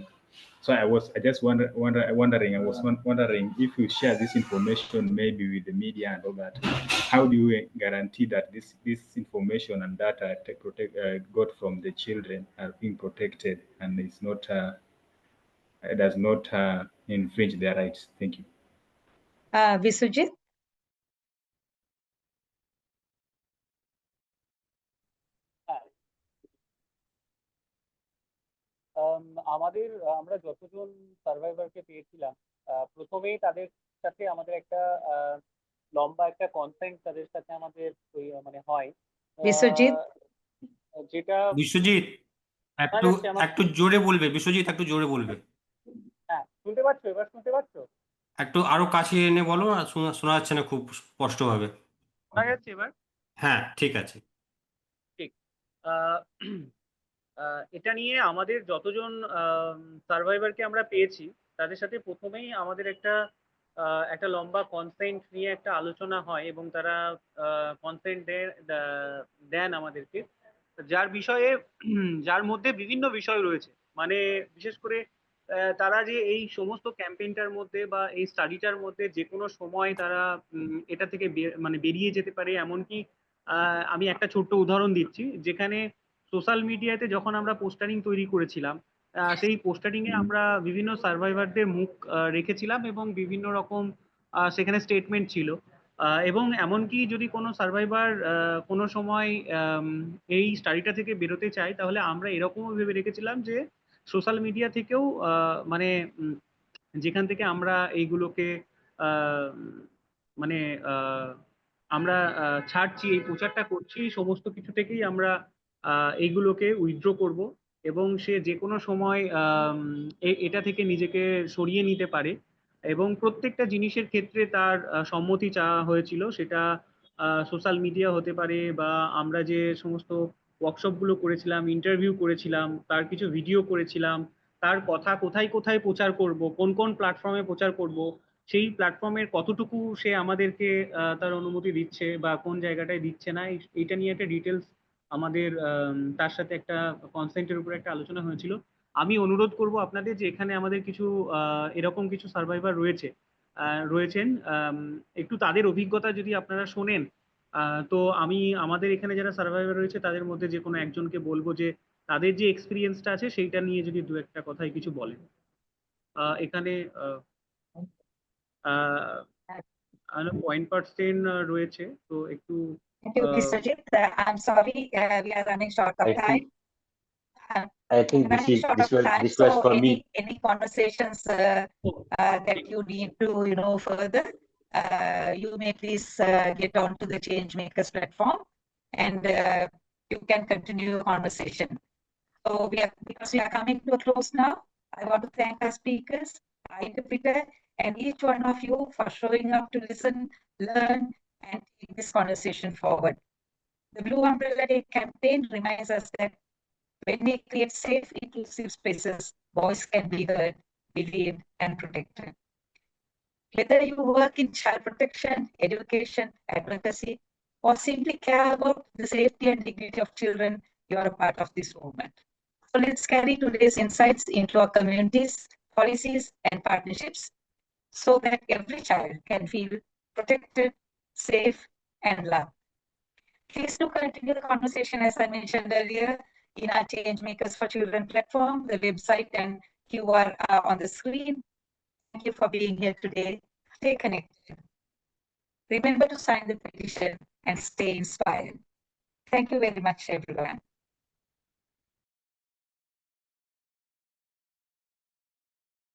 So I was wondering if you share this information maybe with the media and all that, how do you guarantee that this information and data got from the children are being protected and it's not does not infringe their rights? Thank you. Viswajit? আমরা যতজন সার্ভাইভারকে পেয়েছিলাম, প্রথমেই তাদের সাথে আমাদের একটা লম্বা একটা কনসেন্ট তাদের সাথে আমাদের মানে হয়, বিশ্বজিৎ? যেটা বিশ্বজিৎ একটু জোরে বলবে। বিশ্বজিৎ একটু জোরে বলবে। হ্যাঁ, শুনতে পাচ্ছ? এবার শুনতে পাচ্ছ? একটু আরো কাছে এনে বলো, আর শোনা যাচ্ছে না খুব স্পষ্টভাবে। শোনা যাচ্ছে এবার? হ্যাঁ, ঠিক আছে। ঠিক। এটা নিয়ে আমাদের যতজন সার্ভাইভারকে আমরা পেয়েছি তাদের সাথে প্রথমেই আমাদের একটা লম্বা কনসেন্ট নিয়ে একটা আলোচনা হয়, এবং তারা কনসেন্ট দেন আমাদেরকে, যার মধ্যে বিভিন্ন বিষয় রয়েছে। মানে বিশেষ করে তারা যে এই সমস্ত ক্যাম্পেইনটার মধ্যে বা এই স্টাডিটার মধ্যে যে কোনো সময় তারা এটা থেকে মানে বেরিয়ে যেতে পারে, এমনকি আমি একটা ছোট্ট উদাহরণ দিচ্ছি, যেখানে সোশ্যাল মিডিয়াতে যখন আমরা পোস্টারিং তৈরি করেছিলাম, সেই পোস্টারিং এ আমরা বিভিন্ন সার্ভাইভারদের মুখ রেখেছিলাম এবং বিভিন্ন রকম সেখানে স্টেটমেন্ট ছিল, এবং এমনকি যদি কোনো সার্ভাইভার কোনো সময় এই স্টাডিটা থেকে বেরোতে চায়, তাহলে আমরা এরকমও ভেবে রেখেছিলাম যে সোশ্যাল মিডিয়া থেকেও মানে যেখান থেকে আমরা এইগুলোকে মানে আমরা ছাড়ছি, এই প্রচারটা করছি, সমস্ত কিছু থেকেই আমরা এইগুলোকে উইথড্র করব, এবং সে যে কোনো সময় এটা থেকে নিজেকে সরিয়ে নিতে পারে। এবং প্রত্যেকটা জিনিসের ক্ষেত্রে তার সম্মতি চাওয়া হয়েছিল, সেটা সোশ্যাল মিডিয়া হতে পারে, বা আমরা যে সমস্ত ওয়ার্কশপগুলো করেছিলাম, ইন্টারভিউ করেছিলাম, তার কিছু ভিডিও করেছিলাম, তার কথা কোথায় কোথায় প্রচার করব, কোন কোন প্ল্যাটফর্মে প্রচার করব, সেই প্ল্যাটফর্মের কতটুকু সে আমাদেরকে তার অনুমতি দিচ্ছে বা কোন জায়গাটায় দিচ্ছে না, এইটা নিয়ে একটা ডিটেলস আমাদের তার সাথে একটা কনসেন্টের উপরে একটা আলোচনা হয়েছিল। আমি অনুরোধ করব আপনাদের যে এখানে আমাদের কিছু এরকম কিছু সার্ভাইভার রয়েছেন, একটু তাদের অভিজ্ঞতা যদি আপনারা শোনেন, তো আমি আমাদের এখানে যারা সার্ভাইভার রয়েছে তাদের মধ্যে যে কোনো একজনকে বলবো যে তাদের যে এক্সপিরিয়েন্সটা আছে সেইটা নিয়ে যদি দু একটা কথাই কিছু বলেন। এখানে পয়েন্ট পার্সেন্ট রয়েছে, তো একটু Thank you, Viswajit. I'm sorry, we are running short of time. I think this was for me. Any conversations that you need to further, you may please get onto the Changemakers platform and you can continue the conversation. So because we are coming to a close now, I want to thank our speakers, our interpreter, and each one of you for showing up to listen, learn, and take this conversation forward. The Blue Umbrella Day campaign reminds us that when we create safe, inclusive spaces, voice can be heard, believed, and protected. Whether you work in child protection, education, advocacy, or simply care about the safety and dignity of children, you are a part of this movement. So let's carry today's insights into our communities, policies, and partnerships so that every child can feel protected, safe, and loved. Please do continue the conversation, as I mentioned earlier, in our Changemakers for Children platform. The website and QR are on the screen. Thank you for being here today. Stay connected. Remember to sign the petition and stay inspired. Thank you very much, everyone.